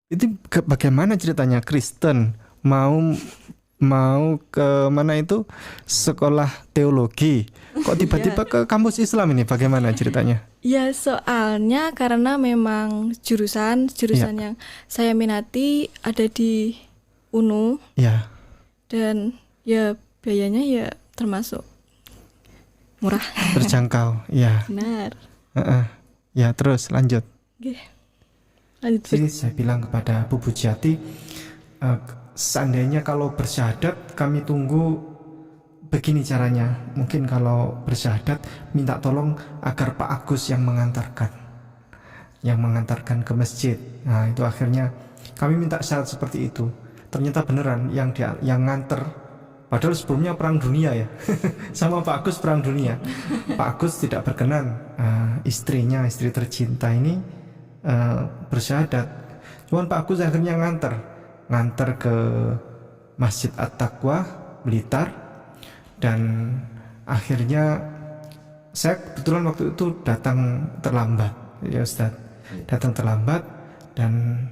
Itu bagaimana ceritanya Kristen mau mau ke mana itu sekolah teologi, kok Ya, tiba-tiba ke kampus Islam ini bagaimana ceritanya? ya soalnya karena memang jurusan Iya, jurusan yang saya minati ada di UNU iya, dan ya biayanya ya termasuk murah. terjangkau, iya, Benar. heeh. Ya terus lanjut. Oke, lanjut Jadi saya bilang kepada Bu Pujiati, eh, seandainya kalau bersyahadat kami tunggu begini caranya. Mungkin kalau bersyahadat minta tolong agar Pak Agus yang mengantarkan ke masjid. Nah itu akhirnya kami minta syarat seperti itu. Ternyata beneran yang nganter. Padahal sebelumnya perang dunia ya, sama Pak Agus perang dunia. Pak Agus tidak berkenan istri tercinta ini bersyahadat. Cuman Pak Agus akhirnya nganter ke Masjid At-Taqwa Blitar, dan akhirnya saya kebetulan waktu itu datang terlambat ya Ustadz, datang terlambat. Dan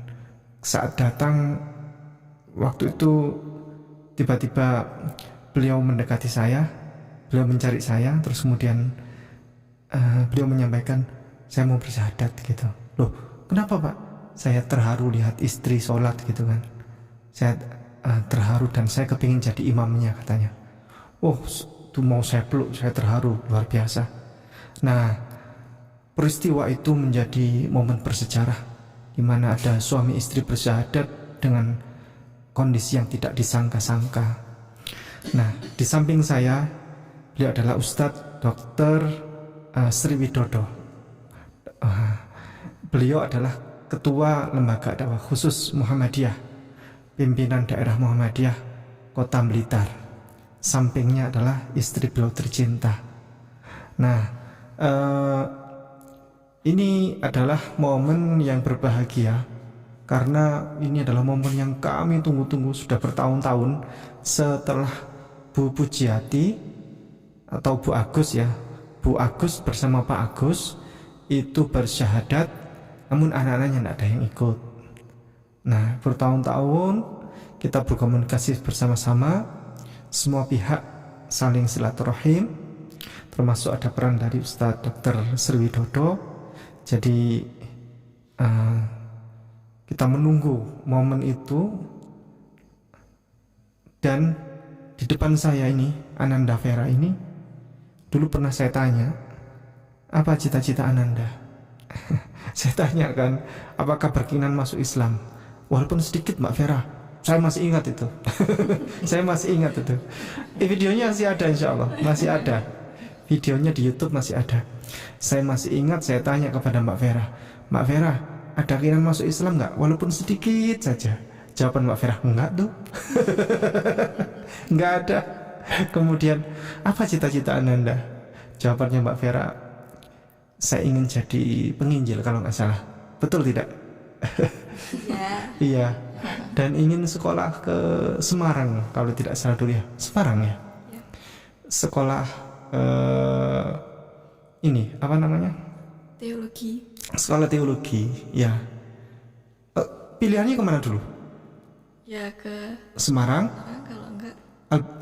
saat datang waktu itu tiba-tiba beliau mendekati saya, beliau mencari saya, terus kemudian beliau menyampaikan saya mau bersyahadat gitu. Loh, kenapa Pak? Saya terharu lihat istri sholat gitu kan. Saya terharu dan saya kepingin jadi imamnya katanya. Oh, itu mau saya peluk, saya terharu luar biasa. Nah, peristiwa itu menjadi momen bersejarah di mana ada suami istri bersyahadat dengan kondisi yang tidak disangka-sangka. Nah, di samping saya, beliau adalah Ustadz Dr. Sri Widodo. Beliau adalah Ketua Lembaga Dakwah Khusus Muhammadiyah, pimpinan daerah Muhammadiyah Kota Blitar. Sampingnya adalah istri beliau tercinta. Nah, ini adalah momen yang berbahagia karena ini adalah momen yang kami tunggu-tunggu sudah bertahun-tahun setelah Bu Pujiati atau Bu Agus ya. Bu Agus bersama Pak Agus itu bersyahadat, namun anak-anaknya tidak ada yang ikut. Nah, bertahun-tahun kita berkomunikasi bersama-sama, semua pihak saling silaturahim, termasuk ada peran dari Ustadz Dr. Sri Widodo. Jadi kita menunggu momen itu, dan di depan saya ini Ananda Vera ini dulu pernah saya tanya, apa cita-cita Ananda? Saya tanyakan, apakah berkenan masuk Islam? Walaupun sedikit Mbak Vera, saya masih ingat itu. Saya masih ingat itu. Videonya masih ada, insya Allah masih ada. Videonya di YouTube masih ada. Saya masih ingat, saya tanya kepada Mbak Vera, Mbak Vera, ada keinginan masuk Islam nggak? Walaupun sedikit saja. Jawaban Mbak Vera, enggak tuh. Enggak ada. Kemudian, apa cita-cita Anda? Jawabannya Mbak Vera, saya ingin jadi penginjil kalau nggak salah. Betul tidak? ya. Iya. Dan ingin sekolah ke Semarang kalau tidak salah dulu ya. Semarang ya. Ya. Sekolah ini apa namanya? Teologi. Sekolah teologi. Ya. Pilihannya kemana dulu? Ya ke Semarang, kalau enggak.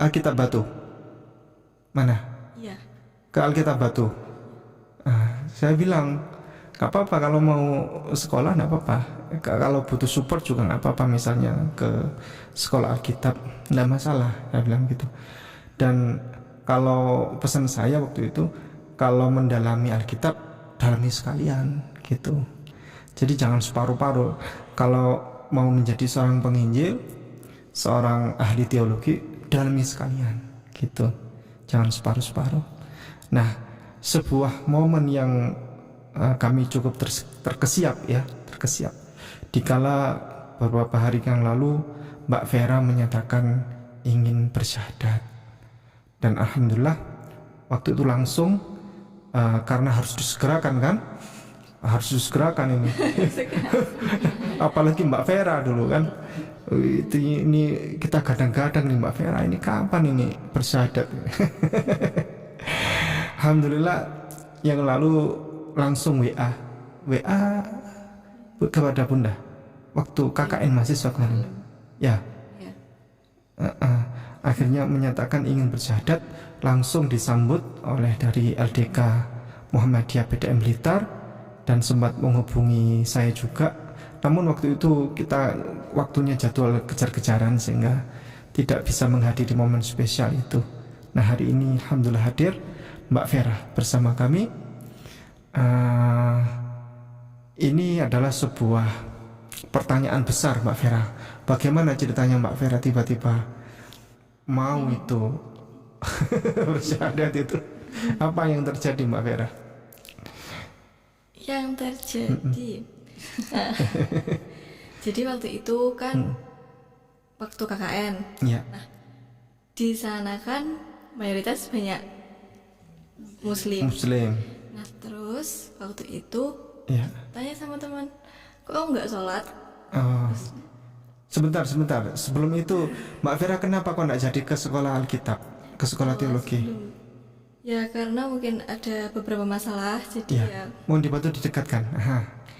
Alkitab Batu. Mana? Iya. Ke Alkitab Batu. Saya bilang, gak apa-apa kalau mau sekolah, gak apa-apa. Kalau butuh support juga gak apa-apa, misalnya ke sekolah Alkitab, gak masalah, saya bilang gitu. Dan kalau pesan saya waktu itu, kalau mendalami Alkitab, dalami sekalian gitu. Jadi jangan separuh-paruh. Kalau mau menjadi seorang penginjil, seorang ahli teologi, dalami sekalian gitu. Jangan separuh-separuh. Nah, sebuah momen yang kami cukup terkesiap ya, terkesiap. Dikala beberapa hari yang lalu Mbak Vera menyatakan ingin bersyahadat, dan alhamdulillah waktu itu langsung karena harus disegerakan kan, harus disegerakan ini. Apalagi Mbak Vera dulu kan, ini kita gadang-gadang nih, Mbak Vera ini kapan ini bersyahadat. Alhamdulillah yang lalu langsung WA kepada Bunda, waktu KKN mahasiswa kemarin. Ya. Ya. Akhirnya menyatakan ingin bersyahadat, langsung disambut oleh dari LDK Muhammadiyah PDM Blitar dan sempat menghubungi saya juga. Namun waktu itu kita waktunya jadwal kejar-kejaran sehingga tidak bisa menghadiri momen spesial itu. Nah, hari ini alhamdulillah hadir Mbak Vera bersama kami. Ini adalah sebuah pertanyaan besar, Mbak Vera. Bagaimana ceritanya Mbak Vera tiba-tiba mau itu bersyahadat itu? Apa yang terjadi, Mbak Vera? Yang terjadi jadi waktu itu kan waktu KKN. Ya. Nah, di sana kan mayoritas banyak Muslim. Nah, terus waktu itu Ya. tanya sama teman, kok kamu nggak sholat? Oh. Sebentar. Sebelum itu, Mbak Vera kenapa kok nggak jadi ke sekolah Alkitab, ke sekolah teologi? Sebelum. Ya karena mungkin ada beberapa masalah, jadi ya Mohon dibantu didekatkan.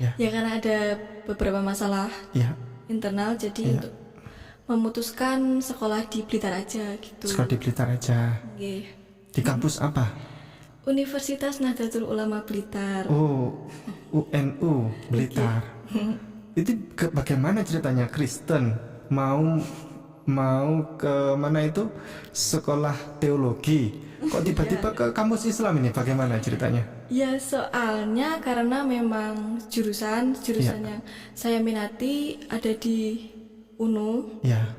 ya karena ada beberapa masalah Ya. internal, jadi untuk memutuskan sekolah di Blitar aja gitu. Sekolah di Blitar aja. Nggih. Di kampus apa? Universitas Nahdlatul Ulama Blitar. Oh, UNU Blitar. Itu bagaimana ceritanya Kristen mau ke mana itu sekolah teologi? Kok tiba-tiba ke kampus Islam ini? Bagaimana ceritanya? Ya soalnya karena memang jurusan yang saya minati ada di UNU. Ya.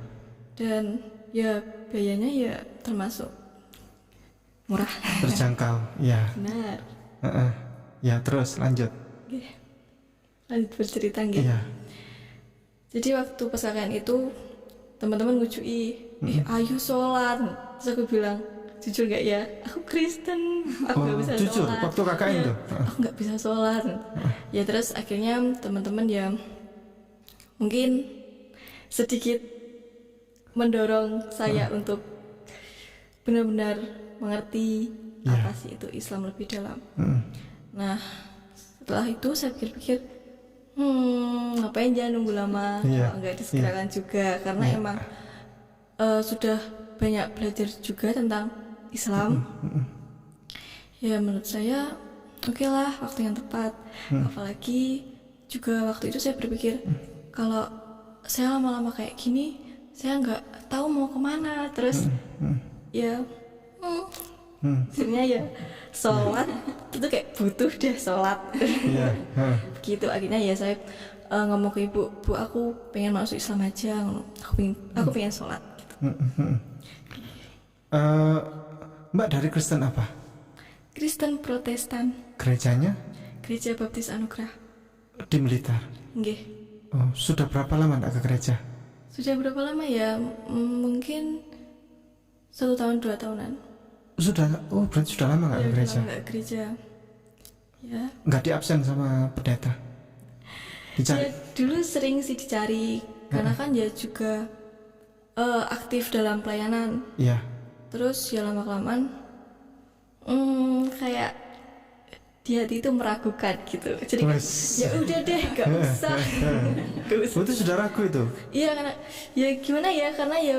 Dan ya biayanya ya termasuk murah. Terjangkau. Ya. Benar. Ya, terus lanjut. Oke. Lanjut bercerita nggih. Iya. Jadi waktu pas KKN itu teman-teman ngujui, ayo sholat. Terus aku bilang, jujur gak ya, aku Kristen, aku gak bisa jujur, sholat. waktu KKN ya, tuh? aku gak bisa sholat. Ya terus akhirnya teman-teman ya mungkin sedikit mendorong saya untuk benar-benar mengerti apa sih itu Islam lebih dalam. Nah setelah itu saya pikir-pikir, ngapain jangan nunggu lama, nggak disegerakan juga karena emang sudah banyak belajar juga tentang Islam. Ya menurut saya oke lah, waktu yang tepat. Apalagi juga waktu itu saya berpikir kalau saya lama-lama kayak gini saya nggak tahu mau kemana. Terus ya sebenarnya ya sholat itu kayak butuh deh sholat. Begitu akhirnya ya saya ngomong ke ibu, Bu aku pengen masuk Islam aja, aku pengen sholat gitu. Mbak dari Kristen apa? Kristen Protestan. Gerejanya? Gereja Baptis Anugerah Di Blitar. Nggih. Oh, sudah berapa lama nggak ke gereja? Sudah berapa lama ya? Mungkin 1 tahun 2 tahunan. Sudah, berarti sudah lama nggak ke gereja? Nggak ke gereja. Ya. Nggak diabsen sama pendeta? Dicari? Ya, dulu sering sih dicari, karena kan ya juga aktif dalam pelayanan. Iya. Terus ya lama-kelamaan kayak di hati itu meragukan gitu. Jadi ya udah deh, gak usah. Itu sudah ragu itu? Iya, karena ya gimana ya, karena ya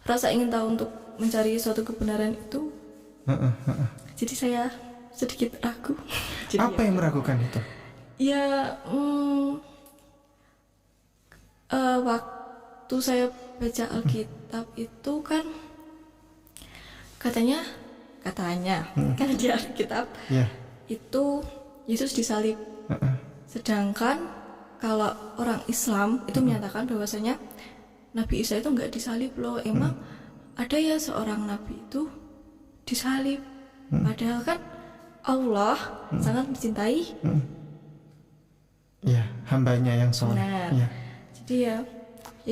rasa ingin tahu untuk mencari suatu kebenaran itu. Jadi saya sedikit ragu. Jadi apa yang meragukan itu? Ya waktu saya baca Alkitab itu kan katanya kan di Alkitab itu Yesus disalib. Sedangkan kalau orang Islam itu menyatakan bahwasanya Nabi Isa itu nggak disalib loh. Emang ada ya seorang nabi itu disalib, padahal kan Allah sangat mencintai hambanya yang soleh. Benar. Jadi ya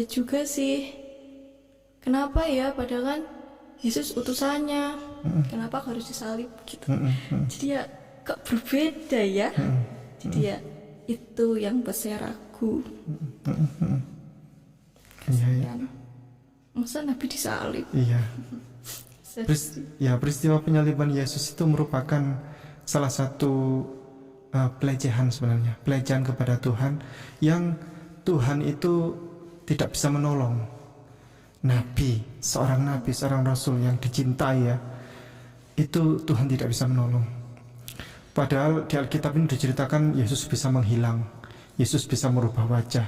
juga sih, kenapa ya, padahal kan Yesus utusannya, kenapa harus disalib gitu. Jadi ya kok berbeda ya. Jadi ya itu yang buat saya ragu. Masa Nabi disalib? Iya. Peristiwa penyaliban Yesus itu merupakan salah satu pelecehan sebenarnya, pelecehan kepada Tuhan, yang Tuhan itu tidak bisa menolong. Seorang rasul yang dicintai ya, itu Tuhan tidak bisa menolong. Padahal di Alkitab ini diceritakan Yesus bisa menghilang, Yesus bisa merubah wajah,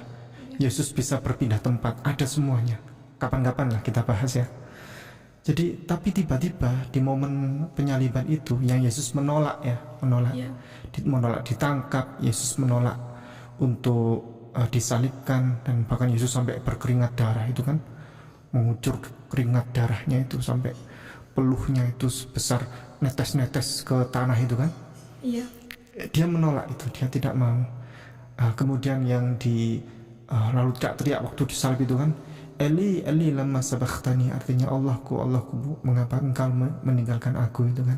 Yesus bisa berpindah tempat, ada semuanya. Kapan-kapan lah kita bahas ya. Jadi tapi tiba-tiba di momen penyaliban itu yang Yesus menolak, menolak ditangkap, Yesus menolak untuk disalibkan, dan bahkan Yesus sampai berkeringat darah itu kan, mengucur keringat darahnya itu sampai peluhnya itu sebesar netes-netes ke tanah itu kan. Iya. Dia menolak itu, dia tidak mau. Kemudian yang lalu teriak waktu disalib itu kan, Eli, Eli lama sabakhtani, artinya Allahku, Allahku, mengapa engkau meninggalkan aku itu kan.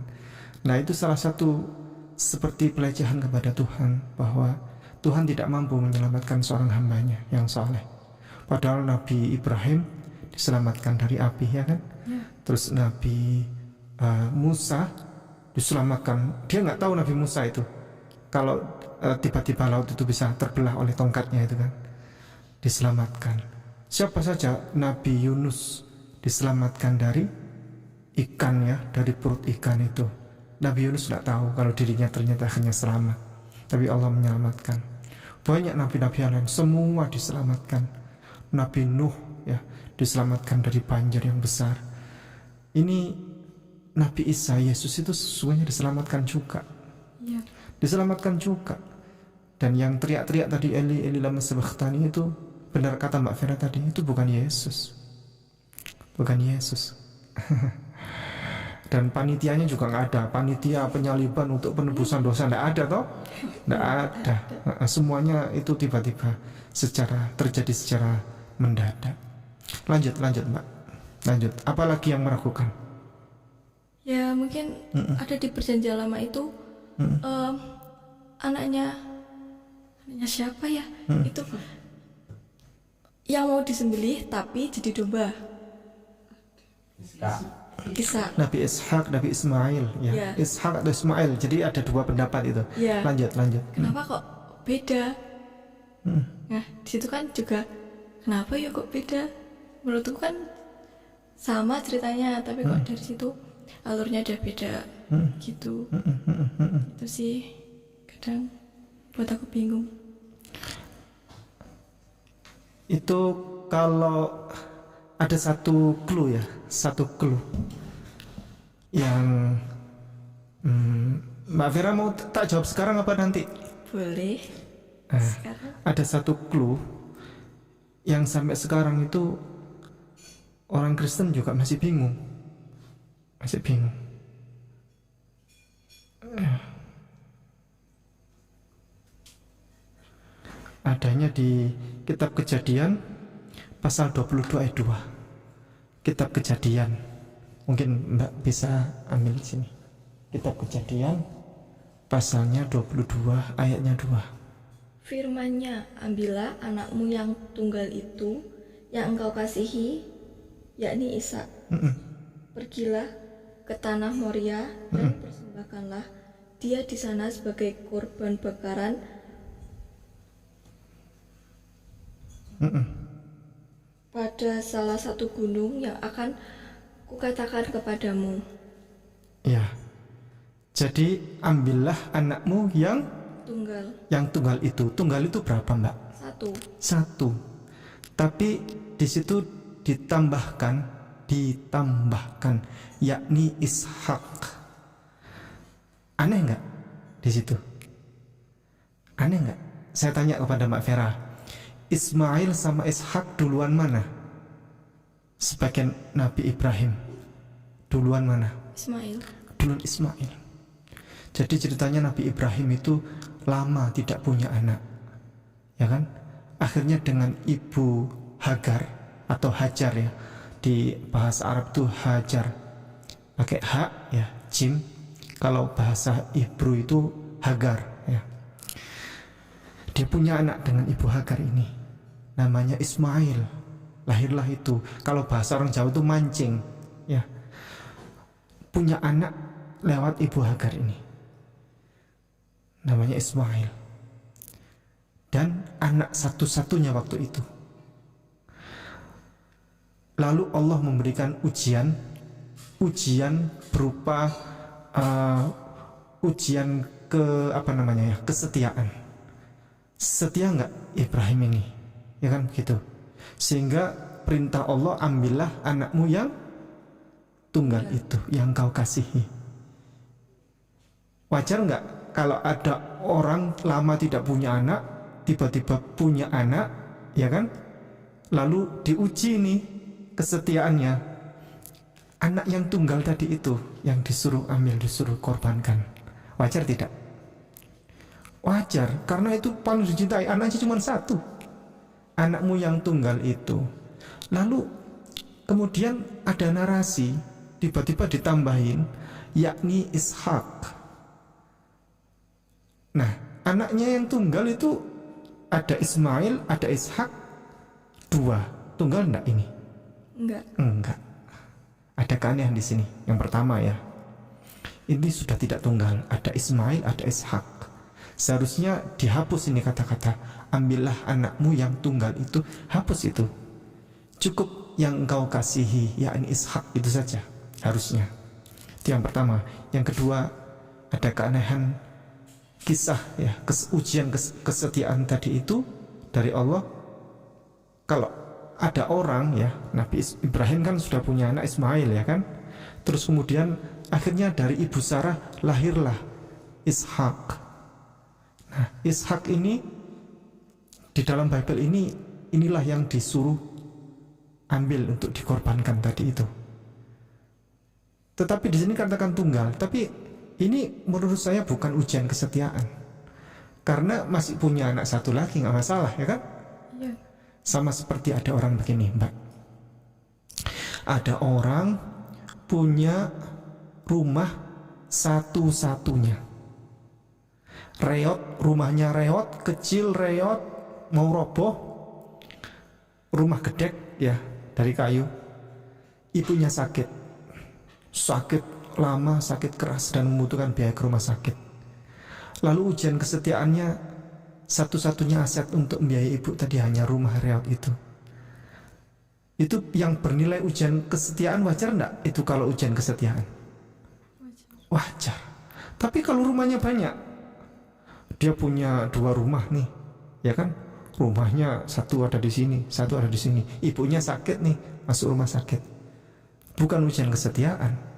Nah itu salah satu seperti pelecehan kepada Tuhan, bahwa Tuhan tidak mampu menyelamatkan seorang hambanya yang saleh. Padahal Nabi Ibrahim diselamatkan dari api ya kan. Terus Nabi Musa diselamatkan. Dia nggak tahu Nabi Musa itu kalau tiba-tiba laut itu bisa terbelah oleh tongkatnya itu kan, diselamatkan. Siapa saja, Nabi Yunus diselamatkan dari ikan ya, dari perut ikan itu. Nabi Yunus tidak tahu kalau dirinya ternyata hanya selamat, tapi Allah menyelamatkan. Banyak nabi-nabi yang lain semua diselamatkan. Nabi Nuh ya diselamatkan dari banjir yang besar. Ini Nabi Isa, Yesus itu sesungguhnya diselamatkan juga. Iya. Diselamatkan juga. Dan yang teriak-teriak tadi, Eli, Eli lama sabakhtani, itu benar kata Mbak Vera tadi, itu bukan Yesus. Bukan Yesus. Dan panitianya juga nggak ada. Panitia penyaliban untuk penebusan dosa nggak ada toh? Nggak ada. Semuanya itu tiba-tiba terjadi secara mendadak. Lanjut Mbak. Lanjut. Apalagi yang meragukan? Ya mungkin ada di perjanjian lama itu anaknya siapa ya? Itu yang mau disembelih tapi jadi domba. Kisah. Nabi Ishak, Nabi Ismail ya. Ya. Ishak atau Ismail. Jadi ada dua pendapat itu. Ya. Lanjut. Kenapa kok beda? Nah, di situ kan juga kenapa ya kok beda? Menurutku kan sama ceritanya, tapi kok dari situ alurnya udah beda gitu. Itu sih kadang buat aku bingung. Itu kalau ada satu clue yang Mbak Vera mau tak jawab sekarang apa nanti? Boleh. Sekarang Ada satu clue yang sampai sekarang itu orang Kristen juga masih bingung. Adanya di Kitab Kejadian pasal 22 ayat 2. Kitab Kejadian. Mungkin Mbak bisa ambil di sini. Kitab Kejadian pasalnya 22 ayatnya 2. firman-Nya, ambillah anakmu yang tunggal itu yang engkau kasihi, yakni Ishak. Pergilah ke tanah Moria dan persembahkanlah dia di sana sebagai korban bakaran pada salah satu gunung yang akan kukatakan kepadamu. Ya. Jadi ambillah anakmu yang tunggal itu. Tunggal itu berapa, Mbak? Satu. Tapi di situ ditambahkan yakni Ishak. Aneh nggak di situ? Aneh nggak? Saya tanya kepada Mbak Vera, Ismail sama Ishak duluan mana? Sebagian Nabi Ibrahim duluan mana? Duluan Ismail. Jadi ceritanya Nabi Ibrahim itu lama tidak punya anak, ya kan? Akhirnya dengan ibu Hagar atau Hajar ya, di bahasa Arab itu Hajar, pakai ha ya, jim. Kalau bahasa Hebrew itu Hagar ya. Dia punya anak dengan ibu Hagar ini, namanya Ismail. Lahirlah itu, kalau bahasa orang Jawa itu mancing ya, punya anak lewat ibu Hagar ini. namanya Ismail, dan anak satu-satunya waktu itu. Lalu Allah memberikan ujian berupa ujian kesetiaan. Setia nggak Ibrahim ini, ya kan begitu. Sehingga perintah Allah, ambillah anakmu yang tunggal itu, yang kau kasihi. Wajar nggak kalau ada orang lama tidak punya anak, tiba-tiba punya anak, ya kan? Lalu diuji nih kesetiaannya. Anak yang tunggal tadi itu yang disuruh ambil, disuruh korbankan. Wajar tidak? Wajar, karena itu paling dicintai. Anaknya cuma satu, anakmu yang tunggal itu. Lalu kemudian ada narasi, tiba-tiba ditambahin, yakni Ishak. Nah, anaknya yang tunggal itu ada Ismail, ada Ishak, dua. Tunggal enggak ini? Enggak. Ada keanehan di sini. Yang pertama ya, ini sudah tidak tunggal. Ada Ismail, ada Ishak. Seharusnya dihapus ini kata-kata ambillah anakmu yang tunggal itu. Hapus itu. Cukup yang engkau kasihi, yakni Ishak, itu saja harusnya. Itu yang pertama. Yang kedua, ada keanehan kisah ya, ujian kesetiaan tadi itu dari Allah. Kalau ada orang ya, Nabi Ibrahim kan sudah punya anak Ismail ya kan. Terus kemudian akhirnya dari ibu Sarah lahirlah Ishak. Nah, Ishak ini di dalam Bible ini, inilah yang disuruh ambil untuk dikorbankan tadi itu. Tetapi di sini katakan tunggal, tapi ini menurut saya bukan ujian kesetiaan, karena masih punya anak satu lagi, nggak masalah ya kan? Iya. Sama seperti ada orang begini, Mbak. Ada orang punya rumah satu-satunya. Reot, rumahnya reot, kecil reot, mau roboh. Rumah gedek ya, dari kayu. Ibunya sakit lama, sakit keras, dan membutuhkan biaya ke rumah sakit. Lalu ujian kesetiaannya, satu-satunya aset untuk membiayai ibu tadi hanya rumah reot itu. Itu yang bernilai ujian kesetiaan. Wajar enggak itu kalau ujian kesetiaan? Wajar. Tapi kalau rumahnya banyak, dia punya 2 rumah nih, ya kan? Rumahnya satu ada di sini, satu ada di sini. Ibunya sakit nih, masuk rumah sakit. Bukan ujian kesetiaan.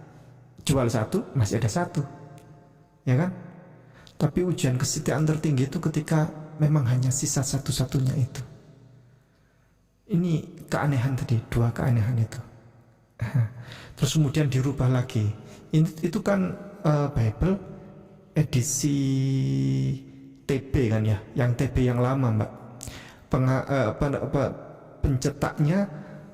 Jual satu, masih ada satu, ya kan? Tapi ujian kesetiaan tertinggi itu ketika memang hanya sisa satu-satunya itu. Ini keanehan tadi, 2 keanehan itu. Terus kemudian dirubah lagi. Itu kan Bible edisi TB kan ya, yang TB yang lama, Mbak. Pencetaknya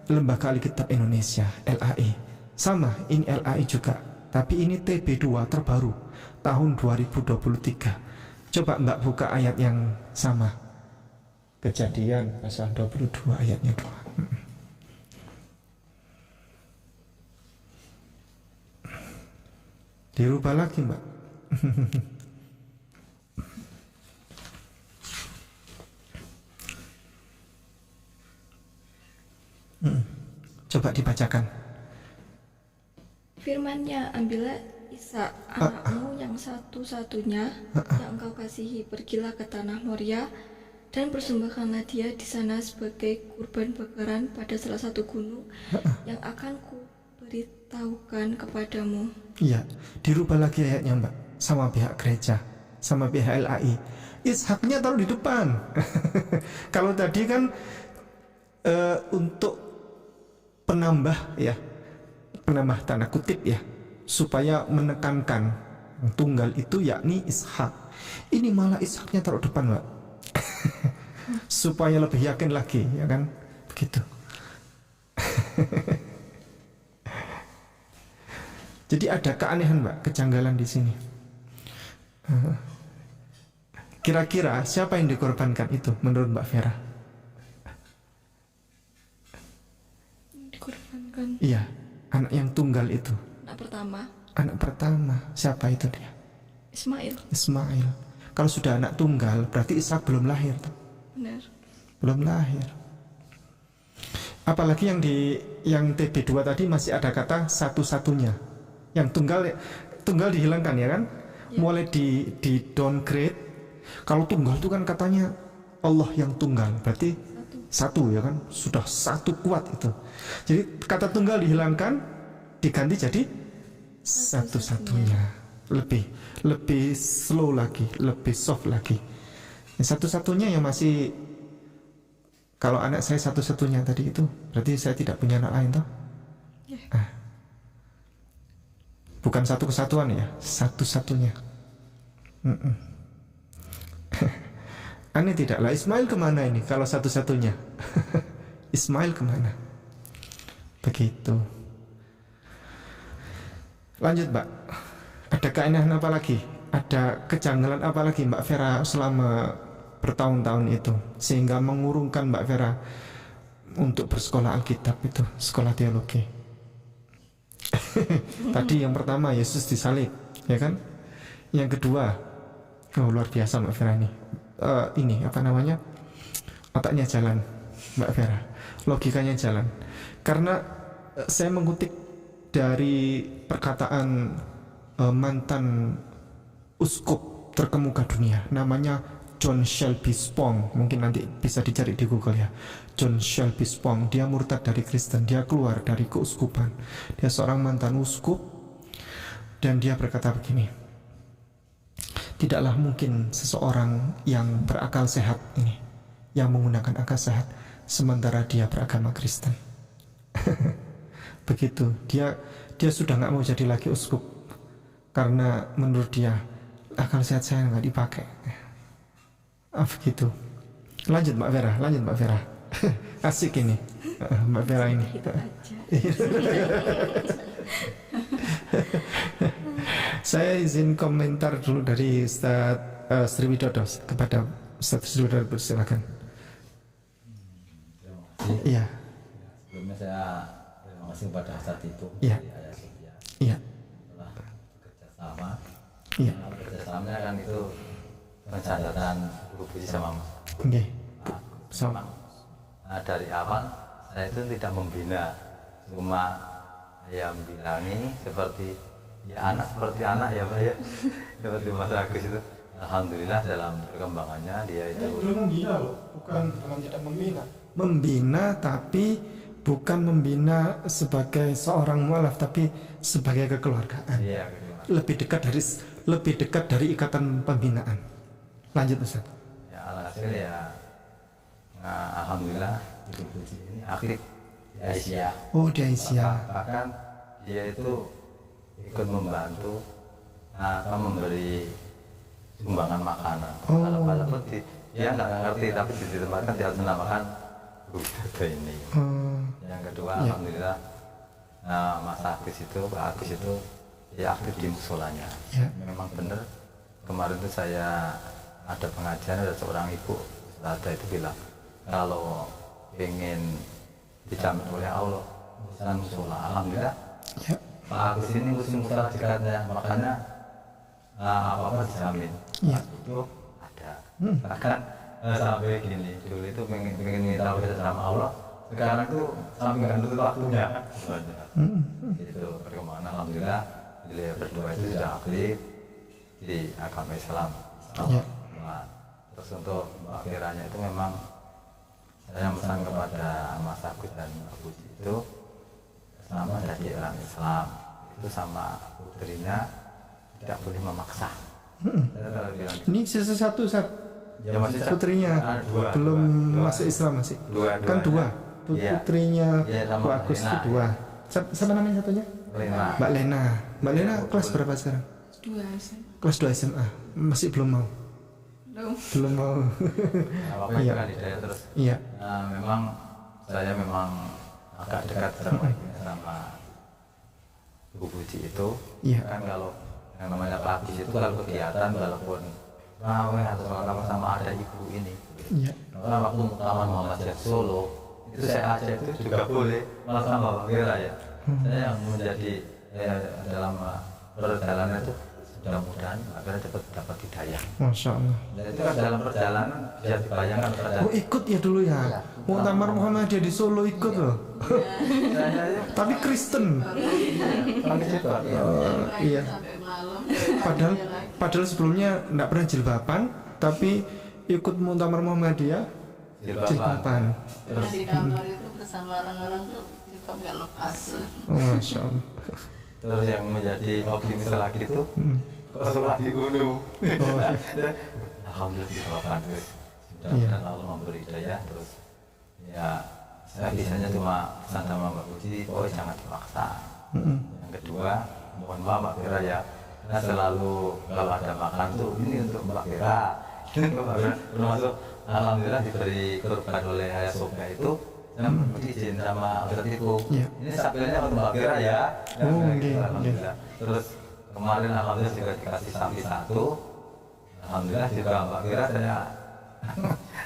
Lembaga Alkitab Indonesia, LAI. Sama, ini LAI juga. Tapi ini TB2 terbaru tahun 2023. Coba Mbak buka ayat yang sama. Kejadian pasal 22 ayatnya 2. Dirubah lagi, Mbak. Coba dibacakan. Firman-Nya, ambillah Ishak anakmu yang satu-satunya yang engkau kasihi, pergilah ke tanah Moria dan persembahkanlah dia di sana sebagai kurban bakaran pada salah satu gunung yang akan kuberitahukan kepadamu. Iya, dirubah lagi ayatnya, Mbak, sama pihak gereja, sama pihak LAI. Ishaknya taruh di depan. Kalau tadi kan untuk penambah ya, penambah tanda kutip ya, supaya menekankan tunggal itu yakni Ishak. Ini malah Ishaknya taruh depan, Mbak. Supaya lebih yakin lagi, ya kan? Begitu. Jadi ada keanehan, Mbak, kejanggalan di sini. Kira-kira siapa yang dikorbankan itu menurut Mbak Vera? Dikorbankan. Iya, anak yang tunggal itu. Anak pertama. Anak pertama, siapa itu dia? Ismail. Ismail. Kalau sudah anak tunggal berarti Ishak belum lahir. Benar. Belum lahir. Apalagi yang TB2 tadi masih ada kata satu-satunya. Yang tunggal dihilangkan ya kan? Ya. Mulai di downgrade. Kalau tunggal itu kan katanya Allah yang tunggal, berarti satu ya kan? Sudah satu kuat itu. Jadi kata tunggal dihilangkan, diganti jadi satu-satunya. Lebih slow lagi, lebih soft lagi. Yang satu-satunya yang masih, kalau anak saya satu-satunya tadi itu, berarti saya tidak punya anak lain toh? Ya. Bukan satu kesatuan ya, satu-satunya. Aneh tidak lah, Ismail kemana ini kalau satu-satunya? Ismail kemana? Begitu. Lanjut Mbak. Ada keanehan apa lagi? Ada kejanggalan apa lagi Mbak Vera selama bertahun-tahun itu sehingga mengurungkan Mbak Vera untuk bersekolah Alkitab itu, sekolah teologi? Tadi yang pertama Yesus disalib, ya kan? Yang kedua, luar biasa Mbak Vera ini. Ini apa namanya? Otaknya jalan, Mbak Vera. Logikanya jalan. Karena saya mengutip dari perkataan mantan uskup terkemuka dunia, namanya John Shelby Spong. Mungkin nanti bisa dicari di Google ya. John Shelby Spong. Dia murtad dari Kristen. Dia keluar dari keuskupan. Dia seorang mantan uskup. Dan dia berkata begini, tidaklah mungkin seseorang yang berakal sehat ini, yang menggunakan akal sehat, sementara dia beragama Kristen. Begitu. Dia sudah gak mau jadi lagi uskup, karena menurut dia akal sehat saya gak dipakai. Begitu. Lanjut Mbak Vera. Asik ini Mbak Vera ini. Saya izin komentar dulu dari Ustaz Sri Widodo kepada Ustaz Sri Widodo, silakan. Iya. Sebelumnya saya terima kasih kepada Ustaz itu. Iya. Iya. Telah bekerjasama. Iya. Kerjasamanya kan itu pencatatan guru puji sama Mas. Oke. So. Nah, dari awal saya itu tidak membina, cuma ya bilangi seperti ya anak seperti anak ya Pak ya. Seperti Mas Agus itu. Alhamdulillah dalam perkembangannya dia itu Belum membina loh, bukan tidak membina. Membina tapi bukan membina sebagai seorang mualaf, tapi sebagai kekeluargaan. iya, Lebih dekat dari ikatan pembinaan. Lanjut Ustaz. ya alhasil ya alhamdulillah Ibu Puji ini aktif di Asia. Oh, di Asia. Bahkan dia itu ikut membantu atau memberi sumbangan makanan. Oh. Walaupun dia nggak ngerti tapi ditempatkan dia harus menamakan budaya ini. Yang kedua, Ya. alhamdulillah Mas Agus itu, Pak Agus itu dia aktif di musolanya. Ya. Memang benar kemarin itu saya ada pengajian, ada seorang ibu ada itu bilang kalau ingin dijamin oleh Allah urusan musola, alhamdulillah Ya. Pak Agus ini urusan musola dekatnya, makanya apa-apa dijamin. Ya. Itu ada. Bahkan sampai gini, dulu itu pengen minta kerja sama Allah, sekarang tuh sampai nggak nutup waktunya. Itu perkembangan alhamdulillah beliau berdua itu sudah aktif di agama Islam. Ya. Nah, terus untuk akhirnya itu memang saya pesan kepada Mas Agus dan Mbak Puji itu sama jadi orang Islam itu sama putrinya tidak boleh memaksa. Saya selalu bilang, Ini sisa satu Ustaz. ya masih Putrinya belum masuk Islam masih. Kan dua. Iya. Putrinya Iya, sama Bu Agus Lena. itu dua. Siapa namanya satunya? Lena. Mbak Lena. Mbak Lena Iya, kelas betul. berapa sekarang? 2 sih. Kelas 2 SMA. Masih belum mau. Belum mau. Nah, waktu itu Iya. kan di saya terus Iya. memang saya memang agak dekat sama Ibu Puji itu. Iya. Kan kalau yang namanya Pak Agus itu kalau kegiatan walaupun raweh atau apa sama ada ibu ini. Iya. Nah, waktu Taman Muhammadiyah Solo itu saya ajak itu juga boleh, malah sama Bang Wira ya. Saya yang menjadi dalam perjalanan itu mudah-mudahan agar cepat dapat hidayah. Masya Allah. Dan itu kan dalam perjalanan bisa dibayangkan perjalanan. Oh ikut ya dulu ya. Muktamar Muhammadiyah di Solo ikut loh. Tapi Kristen. Iya. Padahal sebelumnya enggak pernah jilbaban, tapi ikut Muktamar Muhammadiyah jilbaban. Terus di kamar itu bersama orang-orang tuh jilbab nggak lepas. Oh, Masya Allah. Terus yang menjadi optimis lagi itu kalau sholat di gunung. Alhamdulillah jilbaban terus. Mudah-mudahan Allah memberi hidayah terus. Ya saya biasanya cuma pesan sama Mbak Puji, oh jangan dipaksa. Yang kedua, mohon maaf Mbak Vera ya, karena selalu kalau ada makan tuh ini untuk Mbak Vera. Termasuk alhamdulillah diberi korban oleh Ayah Soga itu, saya izin sama Ustadz itu. Ini sapilnya untuk Mbak Vera ya. Alhamdulillah. Terus kemarin alhamdulillah juga dikasih sapi satu. Alhamdulillah juga Mbak Vera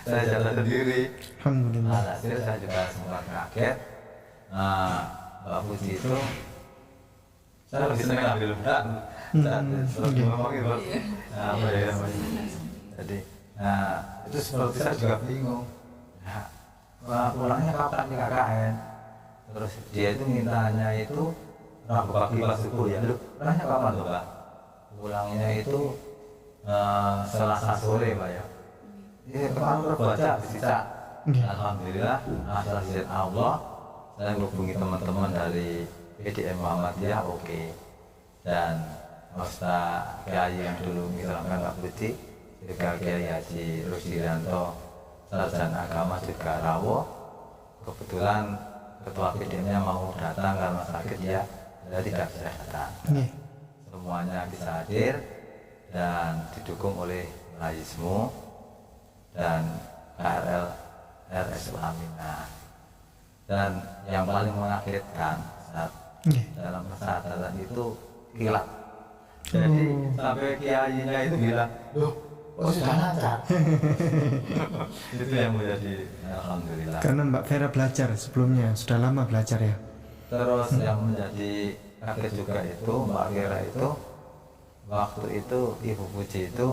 saya jalan sendiri. Alhamdulillah. Hasil saya juga sempat kaget. Mbak Puji itu saya lebih senang ambil berat. Terus ngomong gitu. Jadi, itu seperti saya juga bingung. Pulangnya kapan nih KKN? Terus dia itu mintanya itu Rabu pagi pas subuh ya. Pulangnya kapan tuh Pak? Pulangnya itu Selasa sore Pak ya. Ini kalau terbaca bisa. Alhamdulillah, asal izin Allah, saya menghubungi teman-teman dari PDM Muhammadiyah, oke. Dan Ustaz Kiai yang dulu misalkan Pak Puji, juga Kiai Haji Rusdianto, sarjana agama juga Rawo. Kebetulan ketua PDM-nya mau datang karena sakit ya, jadi tidak bisa datang. Semuanya bisa hadir dan didukung oleh Raismu dan KRL RS Amina. Dan yang paling mengagetkan saat dalam kesadaran itu kilat. Jadi sampai kiainya itu bilang, loh, sudah lancar. Itu yang menjadi alhamdulillah. Karena Mbak Vera belajar sebelumnya, sudah lama belajar ya. Terus yang menjadi kaget juga itu Mbak Vera itu waktu itu Ibu Puji itu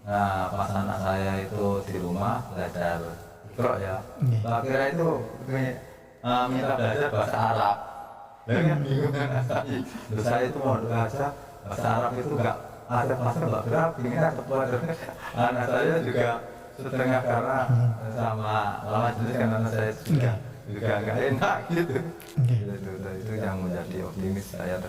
pas anak saya itu di rumah belajar Iqra ya. Mbak Vera itu minta belajar bahasa Arab. Dan bingung kan saya itu mau belajar bahasa Arab itu enggak ada bahasa Mbak Vera pinginnya cepat. Anak saya juga setengah karena sama lama jenis kan anak saya juga enggak enak gitu. Itu yang menjadi optimis saya.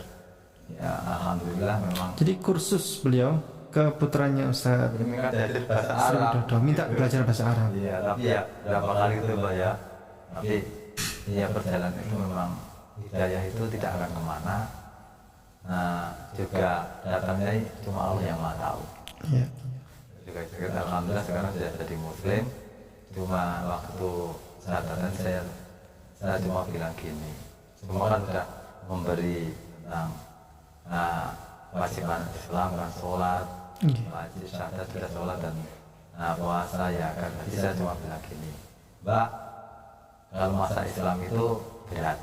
Ya alhamdulillah memang. Jadi kursus beliau ke putranya Ustaz minta belajar bahasa Arab. Minta belajar bahasa Arab. Iya, tapi ya berapa kali itu Mbak ya. Tapi ya perjalanan itu memang hidayah itu tidak akan kemana. Juga datangnya cuma Allah yang Maha tahu. Iya. Juga kita alhamdulillah sekarang sudah jadi Muslim. Cuma waktu saat datang saya cuma bilang gini. Semua kan sudah memberi tentang kewajiban Islam kan sholat, wajib syahadat sudah sholat dan puasa ya kan. Jadi saya cuma bilang gini, Mbak, kalau masa Islam itu berat.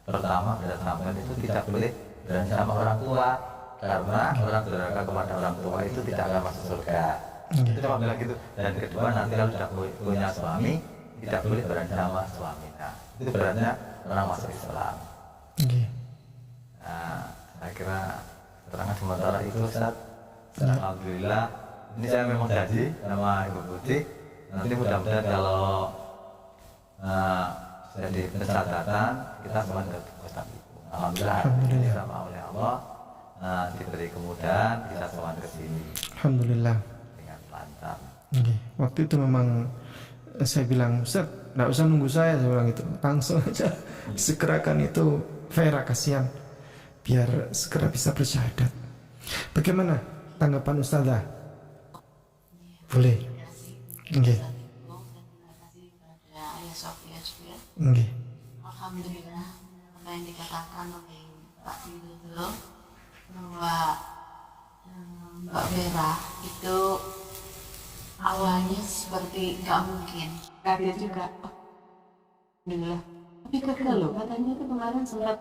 Pertama berat sampai itu tidak boleh berani sama orang tua karena orang durhaka kepada orang tua itu tidak akan masuk surga. Itu cuma bilang gitu. Dan kedua nanti kalau sudah punya suami tidak boleh berani sama suami. Nah itu beratnya orang masuk Islam. Saya kira keterangan sementara itu Ustaz. Alhamdulillah ini saya memang janji sama Ibu Putih nanti mudah-mudahan kalau saya di pencatatan kita semua ke Ustaz Ibu. Alhamdulillah sama oleh Allah diberi kemudahan bisa semua ke sini. Alhamdulillah Dengan lancar. Waktu itu memang saya bilang Ustaz nggak usah nunggu saya bilang gitu, langsung aja segerakan itu Vera, kasihan biar segera bisa bersyahadat. Bagaimana tanggapan Ustazah? Boleh? Nggih. Alhamdulillah apa yang dikatakan oleh Pak Widodo bahwa Mbak Vera itu awalnya seperti nggak mungkin. Kaget juga. Alhamdulillah. Tapi gagal loh, katanya itu kemarin sempat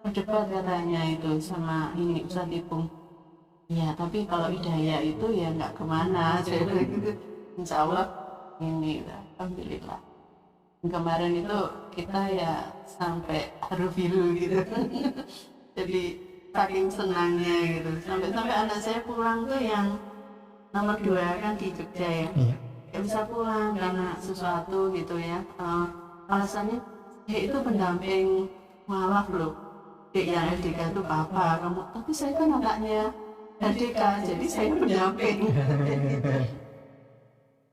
berdebat katanya itu sama ini Ustadz Ipung. Ya, tapi kalau hidayah itu ya nggak kemana, saya bilang gitu. Insya Allah ini, alhamdulillah. Kemarin itu kita ya sampai haru biru gitu. Jadi saking senangnya gitu. Sampai anak saya pulang tuh yang nomor 2 kan di Jogja ya. Iya. Gak bisa pulang karena sesuatu gitu ya. Alasannya dia itu pendamping maaf loh. Dek yang LDK itu papa kamu, tapi saya kan anaknya LDK, jadi saya pendamping.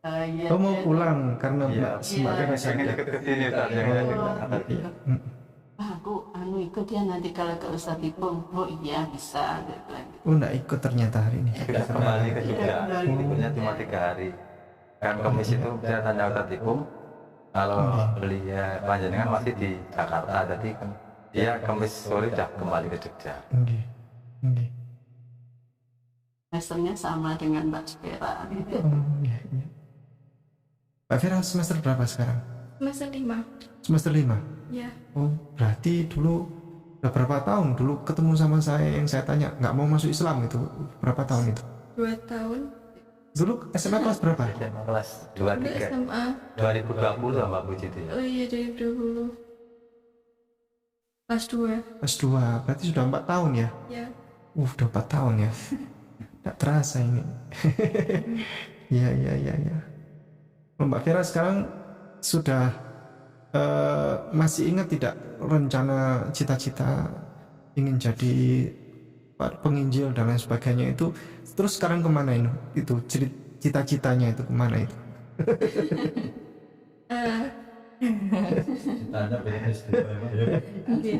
Iya, Oh mau pulang karena Iya, semakin Iya. pengen deket ke sini Ustaz, yang Oh, dekat tadi. aku ikut ya nanti kalau ke Ustadz Ipung. Oh iya bisa, dia bilang gitu. Oh enggak ikut ternyata hari ini. Sudah kembali ke Jogja, Kembali. liburnya cuma 3 hari. Kan Kamis itu saya tanya Ustaz Ipung, kalau beliau panjenengan masih di Jakarta, jadi kan dia Kamis sore sudah kembali ke Jogja. Nggih. Nggih. Semesternya sama dengan Mbak Spera gitu. Oh iya, iya. Mbak Vera semester berapa sekarang? Semester 5. Semester 5. Ya, Oh, berarti dulu udah berapa tahun dulu ketemu sama saya yang saya tanya nggak mau masuk Islam itu berapa tahun itu? 2 tahun. Dulu SMA kelas berapa? SMA kelas Udah 23, SMA. 2020 sama Mbak Puji itu ya. Oh iya, 2020. Kelas 2. Kelas 2, berarti sudah 4 tahun ya? Ya. Udah 4 tahun ya? Nggak terasa ini. Iya, iya, iya, iya. Mbak Vera sekarang sudah masih ingat tidak rencana cita-cita ingin jadi penginjil dan lain sebagainya itu? Terus sekarang kemana ini? Itu cita-citanya itu kemana itu? Ditanya bisnis Oke.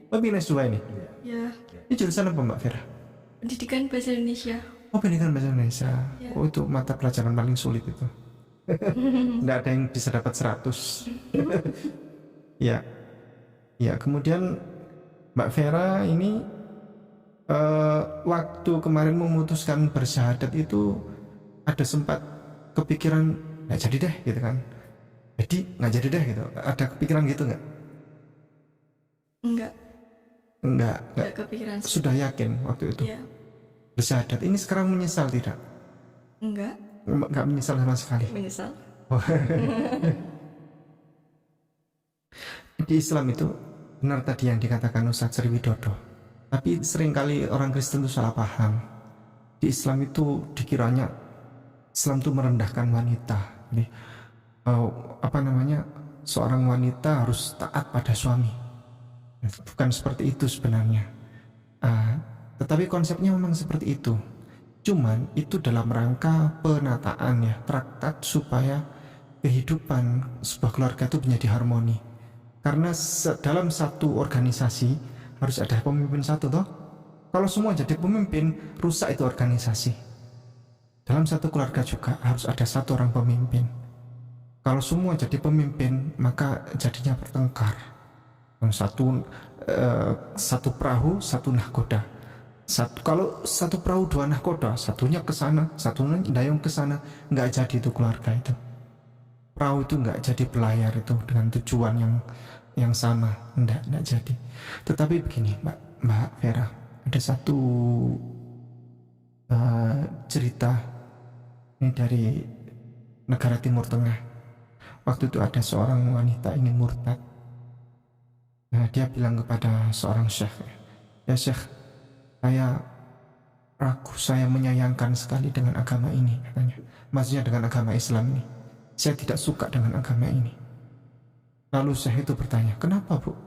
Lebih S2 ini? Ya, Ini jurusan apa Mbak Vera? pendidikan bahasa Indonesia. Oh, pendidikan bahasa Indonesia. Ya. Oh, itu mata pelajaran paling sulit itu. Nggak ada yang bisa dapat 100. Ya. Ya, kemudian Mbak Vera ini waktu kemarin memutuskan bersyahadat itu ada sempat kepikiran nggak jadi deh gitu kan. Jadi nggak jadi deh gitu. Ada kepikiran gitu nggak? Enggak Nggak. kepikiran sih. Sudah yakin waktu itu Ya, bersyahadat. Ini sekarang menyesal tidak? enggak Nggak menyesal sama sekali. menyesal. Di Islam itu benar tadi yang dikatakan Ustadz Sri Widodo. Tapi seringkali orang Kristen itu salah paham. Di Islam itu dikiranya Islam itu merendahkan wanita. Jadi seorang wanita harus taat pada suami. Bukan seperti itu sebenarnya. Tetapi konsepnya memang seperti itu. Cuman itu dalam rangka penataan ya, traktat supaya kehidupan sebuah keluarga itu menjadi harmoni. Karena dalam satu organisasi harus ada pemimpin satu toh. Kalau semua jadi pemimpin, rusak itu organisasi. Dalam satu keluarga juga harus ada satu orang pemimpin. Kalau semua jadi pemimpin, maka jadinya bertengkar. Satu perahu, satu nahkoda. Kalau satu perahu 2 nahkoda, satunya ke sana, satunya dayung ke sana, nggak jadi itu keluarga itu. Perahu itu nggak jadi berlayar itu dengan tujuan yang sama, nggak jadi. Tetapi begini, Mbak Vera, ada satu cerita ini dari negara Timur Tengah. Waktu itu ada seorang wanita ingin murtad. Nah, dia bilang kepada seorang syekh, ya syekh, saya ragu, saya menyayangkan sekali dengan agama ini, katanya. Maksudnya dengan agama Islam ini. Saya tidak suka dengan agama ini. Lalu syekh itu bertanya, kenapa bu?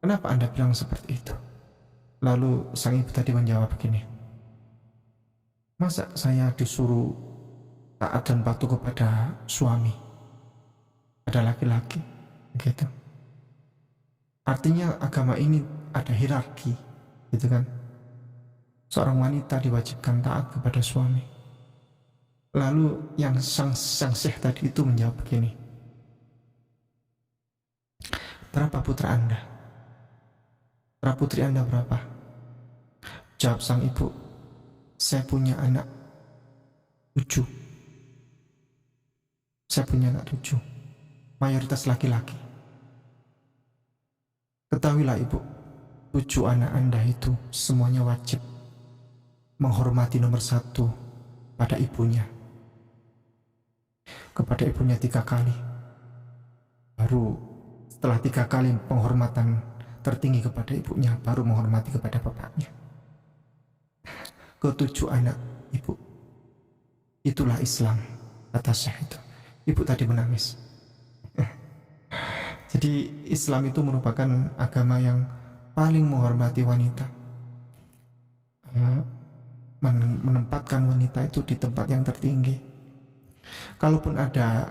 Kenapa anda bilang seperti itu? Lalu sang ibu tadi menjawab begini, masa saya disuruh taat dan patuh kepada suami, pada laki-laki, gitu. Artinya agama ini ada hierarki, gitu kan? Seorang wanita diwajibkan taat kepada suami. Lalu yang sang syekh tadi itu menjawab begini, berapa putra anda? Putra putri anda berapa? Jawab sang ibu, saya punya anak 7. Saya punya anak 7, mayoritas laki-laki. Ketahuilah ibu, 7 anak anda itu semuanya wajib menghormati nomor satu pada ibunya. Kepada ibunya 3 kali. Baru setelah 3 kali penghormatan tertinggi kepada ibunya, baru menghormati kepada bapaknya. Ke-7 anak ibu. Itulah Islam, kata Syekh itu. Ibu tadi menangis. Jadi Islam itu merupakan agama yang paling menghormati wanita, menempatkan wanita itu di tempat yang tertinggi. Kalaupun ada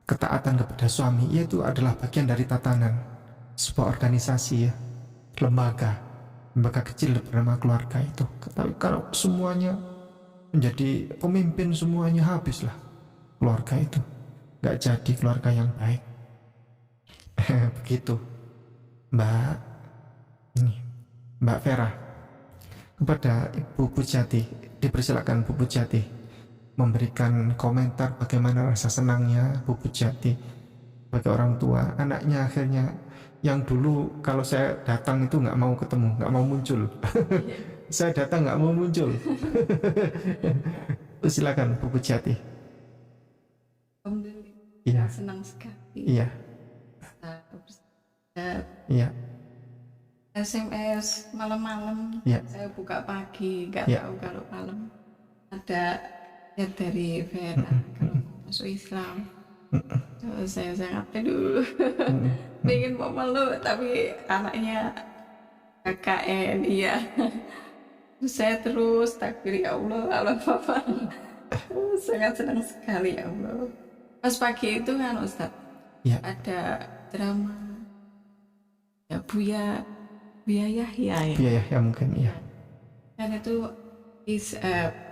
ketaatan kepada suami, itu adalah bagian dari tatanan sebuah organisasi ya, lembaga kecil bernama keluarga itu. Tapi kalau semuanya menjadi pemimpin, semuanya habislah keluarga itu, nggak jadi keluarga yang baik. Begitu Mbak Vera. Kepada Ibu Pujati, dipersilakan Bu Pujati memberikan komentar bagaimana rasa senangnya Bu Pujati sebagai orang tua. Anaknya akhirnya yang dulu kalau saya datang itu nggak mau ketemu, nggak mau muncul. Saya datang nggak mau muncul. Silakan Bu Pujati. Alhamdulillah, Iya. senang sekali. Iya. Iya. SMS malam-malam, Iya. saya buka pagi, nggak Iya. tahu kalau malam ada ya dari Vera kalau mau masuk Islam. Terus saya sangat pengen mau meluk, tapi anaknya KKN, iya. Terus saya terus takbir, ya Allah, Allah Bapak. Sangat senang sekali, ya Allah. Pas pagi itu kan Ustaz, Iya. ada drama ya Buya Yahya ya. Iya ya mungkin iya. Dan itu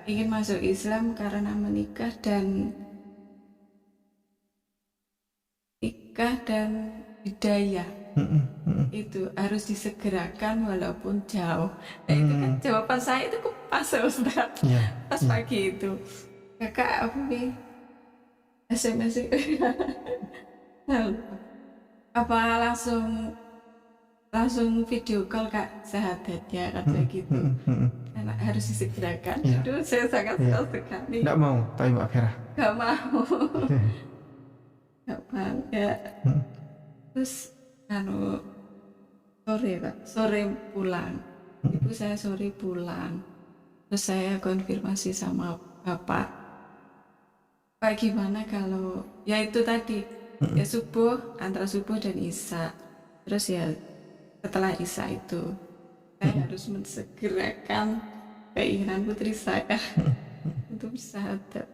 ingin masuk Islam karena menikah dan hidayah. Itu harus disegerakan walaupun jauh. Nah, itu kan jawaban saya itu pas Ustaz. Iya. Pas pagi itu kakak apa nih SMS apa langsung video call Kak sahadatnya kata gitu. Anak harus disegerakan. Iya. Aduh, saya sangat Iya. senang sekali. Nggak mau, tapi Mbak Vera. Gak mau. Gak mau ya. Terus sore Pak, sore pulang. Ibu saya sore pulang. Terus saya konfirmasi sama Bapak. Pak gimana kalau ya itu tadi ya subuh, antara subuh dan isya. Terus ya setelah isya itu saya harus mensegerakan keinginan putri saya untuk syahadat.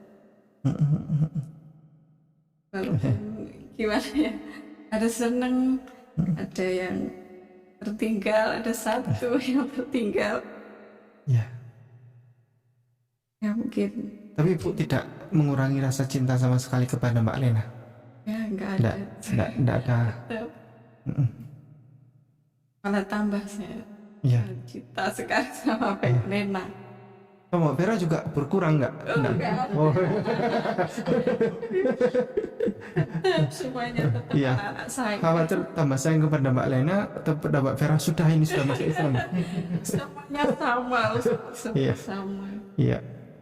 Walaupun gimana ya, ada seneng, ada yang tertinggal, ada satu yang tertinggal. Iya. Ya mungkin Tapi Ibu tidak mengurangi rasa cinta sama sekali kepada Mbak Lena. ya nggak ada. Nggak ada. Malah tambah saya Iya. cinta sekali sama Mbak Lena. Oh, Mbak Vera juga berkurang nggak? Enggak. Oh, Semuanya tetap Iya. anak saya. khawatir tambah sayang kepada Mbak Lena atau kepada Mbak Vera sudah masuk Islam. Semuanya sama, Iya. sama. Iya.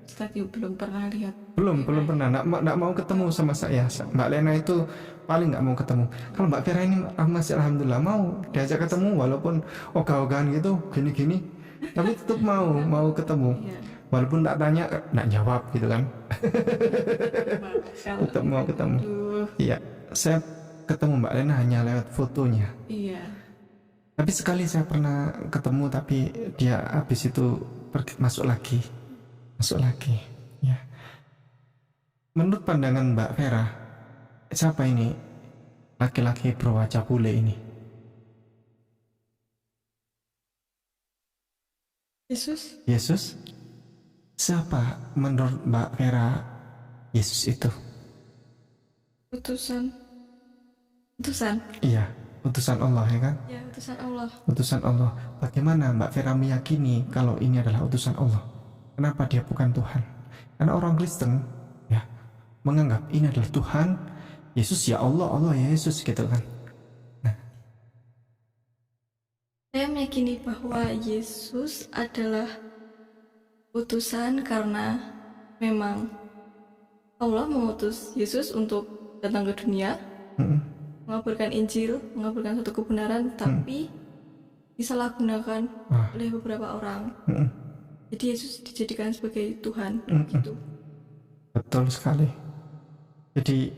Tadi belum pernah lihat. Belum pernah. Nggak mau ketemu sama saya. Mbak Lena itu paling nggak mau ketemu. Kalau Mbak Vera ini masih alhamdulillah mau diajak ketemu walaupun ogah-ogahan gitu, gini-gini. Tapi tetap mau ketemu. Iya. Walaupun tak tanya, nggak jawab gitu kan. Kalau Tetap mau ketemu. aduh, Iya, saya ketemu Mbak Lena hanya lewat fotonya. iya. Tapi sekali saya pernah ketemu, tapi dia habis itu masuk lagi. Ya. Menurut pandangan Mbak Vera, siapa ini laki-laki berwajah bule ini? Yesus? Siapa menurut Mbak Vera Yesus itu? Utusan. Iya, utusan Allah ya kan? Ya, utusan Allah. Utusan Allah. Bagaimana Mbak Vera meyakini kalau ini adalah utusan Allah? Kenapa dia bukan Tuhan? Karena orang Kristen ya menganggap ini adalah Tuhan, Yesus ya Allah, Allah ya Yesus gitu kan. Saya meyakini bahwa Yesus adalah utusan karena memang Allah mengutus Yesus untuk datang ke dunia, mengabarkan Injil, mengabarkan suatu kebenaran, tapi disalahgunakan oleh beberapa orang. Jadi Yesus dijadikan sebagai Tuhan, gitu. Betul sekali. Jadi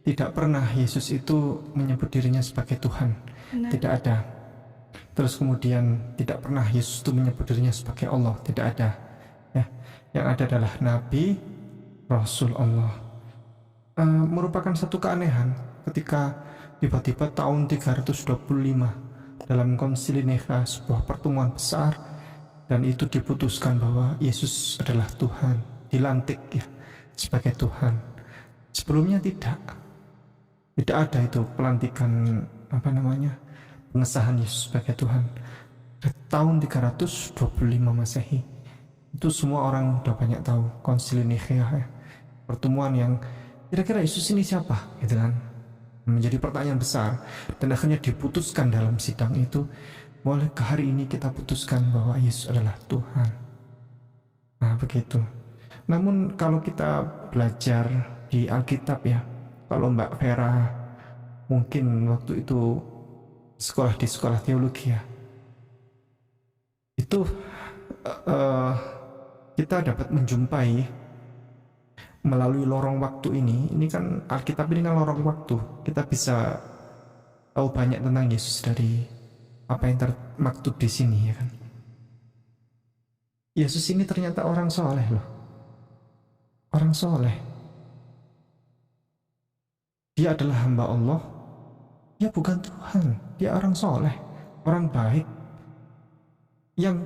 tidak pernah Yesus itu menyebut dirinya sebagai Tuhan. Benar. Tidak ada. Terus kemudian tidak pernah Yesus itu menyebut dirinya sebagai Allah. Tidak ada. Ya, yang ada adalah Nabi, Rasul Allah. Merupakan satu keanehan ketika tiba-tiba tahun 325 dalam Konsili Nikea, sebuah pertemuan besar, dan itu diputuskan bahwa Yesus adalah Tuhan, dilantik ya sebagai Tuhan. Sebelumnya tidak ada itu pelantikan pengesahan Yesus sebagai Tuhan. Tahun 325 Masehi itu semua orang udah banyak tahu Konsili Nikea ya. Pertemuan yang kira-kira Yesus ini siapa gitu kan, menjadi pertanyaan besar, dan akhirnya diputuskan dalam sidang itu, mulai ke hari ini kita putuskan bahwa Yesus adalah Tuhan. Nah begitu. Namun kalau kita belajar di Alkitab ya, kalau Mbak Vera mungkin waktu itu sekolah di sekolah teologi ya, itu kita dapat menjumpai melalui lorong waktu ini kan Alkitab ini kan lorong waktu, kita bisa tahu banyak tentang Yesus dari apa yang termaktub di sini ya kan. Yesus ini ternyata orang soleh loh, orang soleh. Dia adalah hamba Allah, dia bukan Tuhan, dia orang soleh, orang baik, yang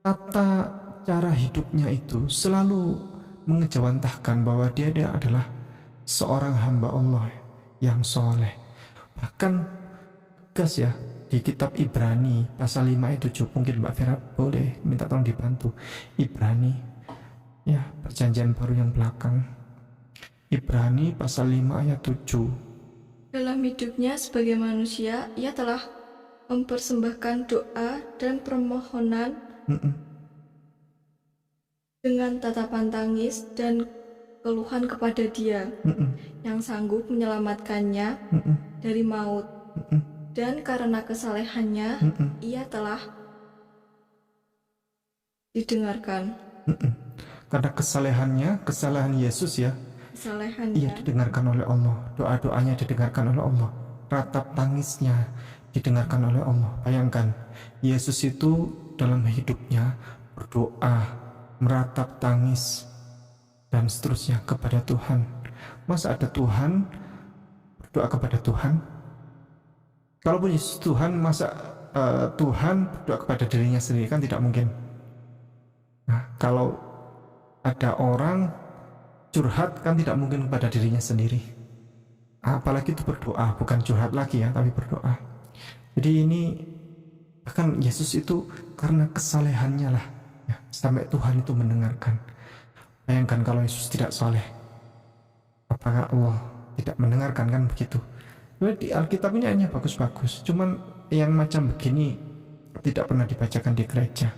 tata cara hidupnya itu selalu mengejawantahkan bahwa dia adalah seorang hamba Allah yang soleh. Bahkan tegas ya di kitab Ibrani pasal 5 ayat 7, mungkin Mbak Vera boleh minta tolong dibantu. Ibrani ya, perjanjian baru yang belakang, Ibrani pasal 5 ayat 7. Dalam hidupnya sebagai manusia, ia telah mempersembahkan doa dan permohonan dengan tatapan tangis dan keluhan kepada Dia yang sanggup menyelamatkannya dari maut, dan karena kesalehannya ia telah didengarkan. Karena kesalahan Yesus ya, Kesalehannya ia didengarkan oleh Allah, doa-doanya didengarkan oleh Allah, ratap tangisnya didengarkan oleh Allah. Bayangkan, Yesus itu dalam hidupnya berdoa, meratap tangis, dan seterusnya kepada Tuhan. Masa ada Tuhan berdoa kepada Tuhan? Kalaupun Yesus Tuhan, masa Tuhan berdoa kepada dirinya sendiri? Kan tidak mungkin. Nah, kalau ada orang curhat kan tidak mungkin kepada dirinya sendiri. Apalagi itu berdoa, bukan curhat lagi ya, tapi berdoa. Jadi ini bahkan Yesus itu karena kesalehannya lah ya, sampai Tuhan itu mendengarkan. Bayangkan kalau Yesus tidak soleh, apakah Allah tidak mendengarkan? Kan begitu. Di Alkitab ini hanya bagus-bagus, cuman yang macam begini tidak pernah dibacakan di gereja.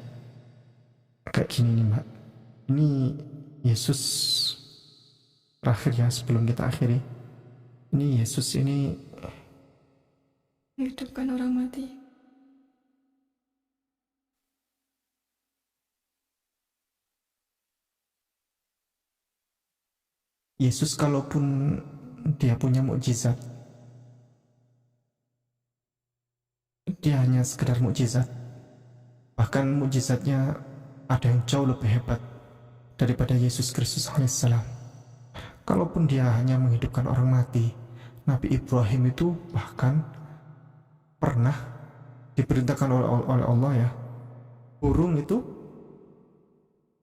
Kayak gini nih Mbak, ini Yesus terakhir ya sebelum kita akhiri. Ini Yesus ini menghidupkan orang mati. Yesus kalaupun dia punya mukjizat, dia hanya sekedar mukjizat. Bahkan mukjizatnya ada yang jauh lebih hebat daripada Yesus Kristus alaihissalam. Kalaupun dia hanya menghidupkan orang mati, Nabi Ibrahim itu bahkan pernah diperintahkan oleh Allah ya, burung itu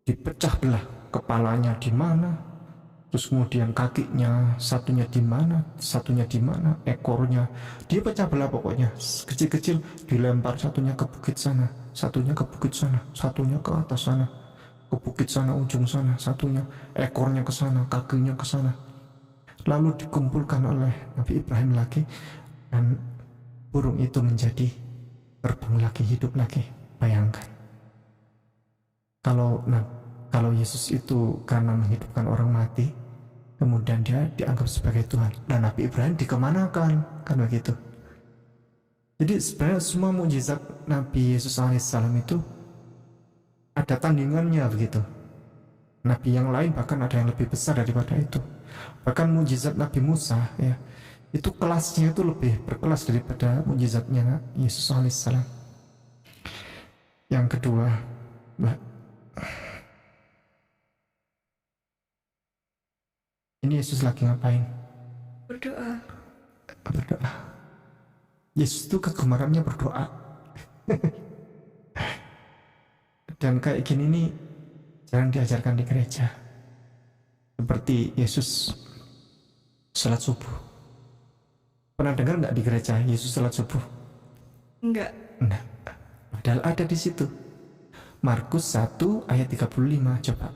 dipecah belah, kepalanya di mana, terus kemudian kakinya satunya di mana, ekornya dia pecah belah, pokoknya kecil-kecil dilempar, satunya ke bukit sana, satunya ke bukit sana, satunya ke atas sana, ke bukit sana ujung sana, satunya ekornya ke sana, kakinya ke sana, lalu dikumpulkan oleh Nabi Ibrahim lagi, dan burung itu menjadi terbang lagi, hidup lagi. Bayangkan. Kalau Yesus itu karena menghidupkan orang mati, kemudian dia dianggap sebagai Tuhan. Dan Nabi Ibrahim dikemanakan, kan begitu. Jadi sebenarnya semua mukjizat Nabi Yesus alaihissalam itu ada tandingannya begitu. Nabi yang lain bahkan ada yang lebih besar daripada itu. Bahkan mukjizat Nabi Musa ya, itu kelasnya itu lebih berkelas daripada mukjizatnya Yesus alaihissalam. Yang kedua, ini Yesus lagi ngapain? Berdoa. Berdoa. Yesus itu kegemarannya berdoa. Dan kayak gini nih jarang diajarkan di gereja. Seperti Yesus salat subuh. Pernah dengar nggak di gereja Yesus salat subuh? Enggak. Nah, padahal ada di situ. Markus 1 ayat 35, coba.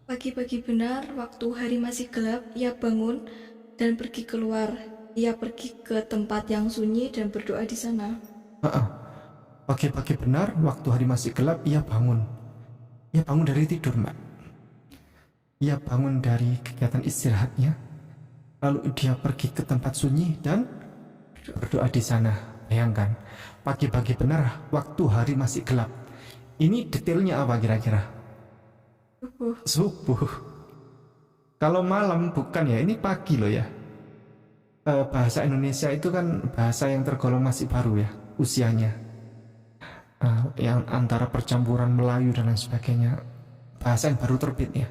Pagi-pagi benar, waktu hari masih gelap, ia bangun dan pergi keluar. Ia pergi ke tempat yang sunyi dan berdoa di sana. Pagi-pagi benar, waktu hari masih gelap, ia bangun. Ia bangun dari tidur, Mbak. Ia bangun dari kegiatan istirahatnya. Lalu dia pergi ke tempat sunyi dan berdoa di sana. Bayangkan, pagi-pagi benar, waktu hari masih gelap. Ini detailnya apa kira-kira? Subuh. Kalau malam bukan ya, ini pagi loh ya. Bahasa Indonesia itu kan bahasa yang tergolong masih baru ya usianya, yang antara percampuran Melayu dan lain sebagainya, bahasa yang baru terbit ya.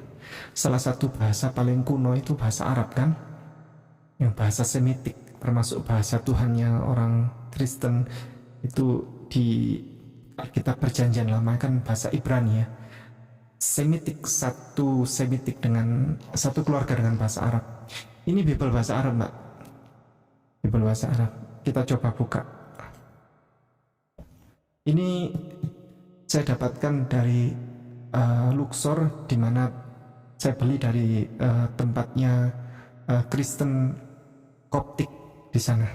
Salah satu bahasa paling kuno itu bahasa Arab kan, yang bahasa Semitik, termasuk bahasa Tuhannya orang Kristen itu di Alkitab Perjanjian Lama kan bahasa Ibrani ya. Semitik, satu Semitik dengan satu keluarga dengan bahasa Arab. Ini Bible bahasa Arab, Mbak. Bible bahasa Arab. Kita coba buka. Ini saya dapatkan dari Luxor, di mana saya beli dari tempatnya Kristen Koptik di sana.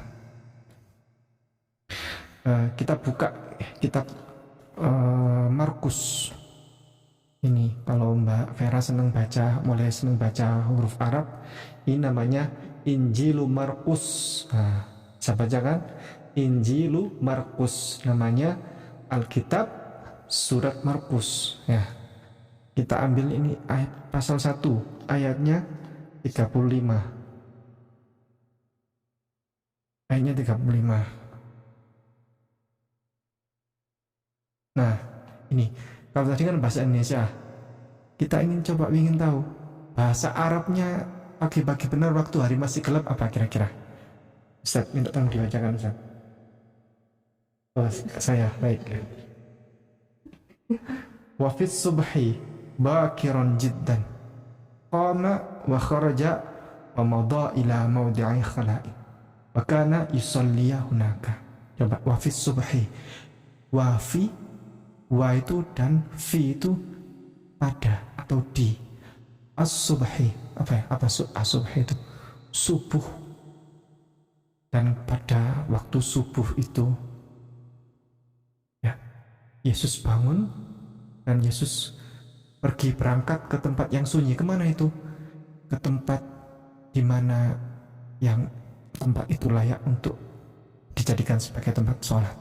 Kita buka kitab Markus. Ini kalau Mbak Vera mulai senang baca huruf Arab, ini namanya Injilu Markus. Saya baca kan? Injilu Markus, namanya Alkitab Surat Markus ya. Kita ambil ini ayat pasal 1 ayatnya 35. Ayatnya 35. Nah, ini kalau tadi kan bahasa Indonesia, kita ingin tahu bahasa Arabnya pagi-pagi benar waktu hari masih gelap apa kira-kira? Ustaz, minta tolong dibacakan Ustaz. Oh, saya, baik. Wa fis subhi bakiran jiddan qama wa kharaja wa mada ila mawdi'i khala'i wa kana yusalli hunaka. Coba, wa fis subhi. Wa itu dan fi itu pada atau di. As-subhi, as-subhi itu subuh. Dan pada waktu subuh itu ya, Yesus bangun dan Yesus pergi berangkat ke tempat yang sunyi. Kemana itu? Ke tempat dimana yang tempat itu layak untuk dijadikan sebagai tempat sholat.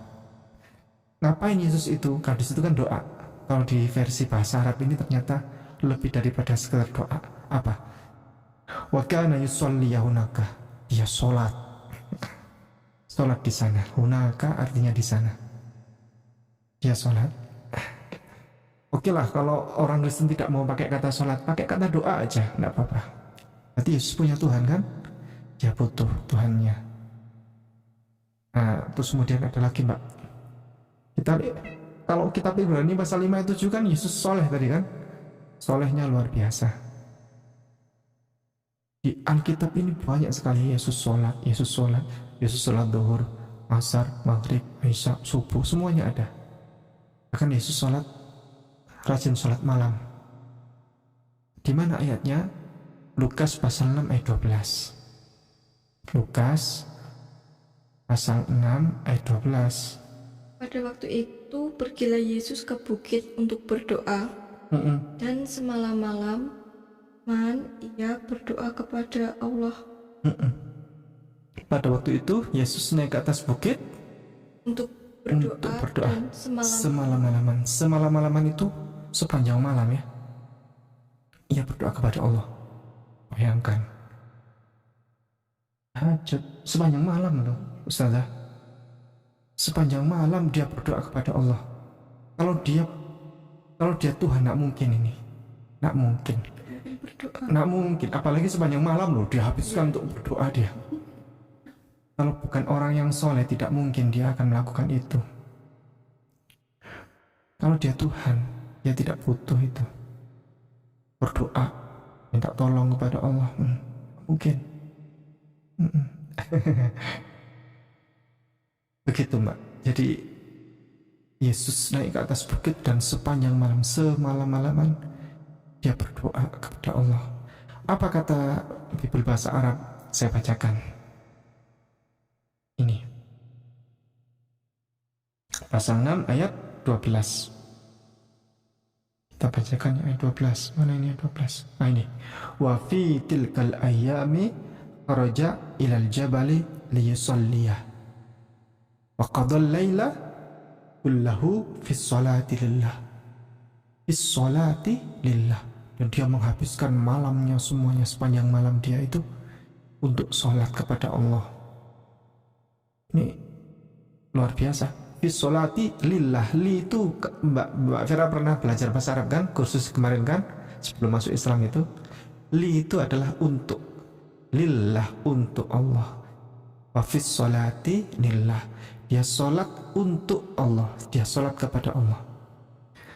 Ngapain Yesus itu? Kalau di situ kan doa. Kalau di versi bahasa Arab ini ternyata lebih daripada sekedar doa. Apa? Wa kana yusolli hunaka. Dia sholat. Sholat di sana. Hunaka artinya di sana. Dia sholat. Oke lah, kalau orang Kristen tidak mau pakai kata sholat, pakai kata doa aja, enggak apa-apa. Berarti Yesus punya Tuhan kan? Dia butuh Tuhannya. Nah, terus kemudian ada lagi, Mbak. Kalau kitab Ibrani pasal 5 ayat 7 kan Yesus soleh tadi kan, solehnya luar biasa. Di Alkitab ini banyak sekali Yesus sholat zuhur, asar, maghrib, isya, subuh, semuanya ada. Bahkan Yesus rajin sholat malam. Di mana ayatnya? Lukas pasal 6 ayat 12. Lukas pasal 6 ayat 12. Pada waktu itu pergilah Yesus ke bukit untuk berdoa. dan semalam-malam ia berdoa kepada Allah Pada waktu itu Yesus naik ke atas bukit untuk untuk berdoa, berdoa dan semalam-malaman itu sepanjang malam ya. Ia berdoa kepada Allah. Bayangkan. Hajat sepanjang malam loh, Ustazah. Sepanjang malam dia berdoa kepada Allah. Kalau dia Tuhan, nak mungkin ini. Nak mungkin. Nak mungkin, apalagi sepanjang malam loh dia habiskan untuk berdoa dia. Kalau bukan orang yang soleh, tidak mungkin dia akan melakukan itu. Kalau dia Tuhan, dia tidak butuh itu. Berdoa, minta tolong kepada Allah, mungkin. Begitu Mbak. Jadi Yesus naik ke atas bukit dan sepanjang malam, semalam-malaman dia berdoa kepada Allah. Apa kata Bible bahasa Arab? Saya bacakan. Ini pasal 6 ayat 12. Kita bacakan ayat 12. Mana ini ayat 12? Nah ini. Wa fi tilkal ayyami kharaja ilal jabali liyusalliyah. Wa qadal layla kullahu fis salati lillah. Fis salati lillah. Dan dia menghabiskan malamnya semuanya, sepanjang malam dia itu untuk sholat kepada Allah. Ini luar biasa. Fis sholati lillah. Li itu Mbak Vera pernah belajar bahasa Arab kan? Kursus kemarin kan? Sebelum masuk Islam itu. Li itu adalah untuk. Lillah, untuk Allah. Wa fis sholati lillah. Dia sholat untuk Allah. Dia sholat kepada Allah.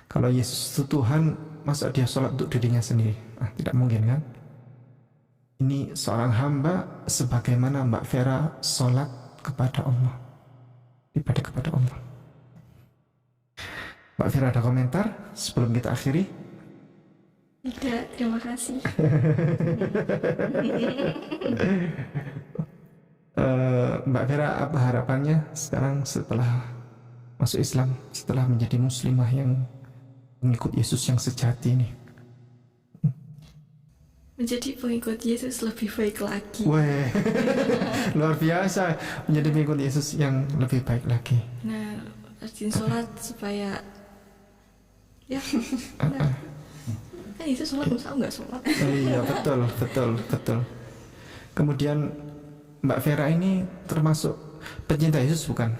Kalau Yesus itu Tuhan, masa dia sholat untuk dirinya sendiri? Tidak mungkin kan? Ini seorang hamba sebagaimana Mbak Vera sholat kepada Allah, ibadah kepada Allah. Mbak Vera ada komentar sebelum kita akhiri? Tidak, terima kasih. Mbak Vera, apa harapannya sekarang setelah masuk Islam, setelah menjadi muslimah yang mengikut Yesus yang sejati ini? Menjadi pengikut Yesus lebih baik lagi. Weh, luar biasa, menjadi pengikut Yesus yang lebih baik lagi. Nah, rajin sholat supaya ya, kan Yesus sholat, masa nggak sholat? Iya, betul. Kemudian Mbak Vera ini termasuk pencinta Yesus bukan?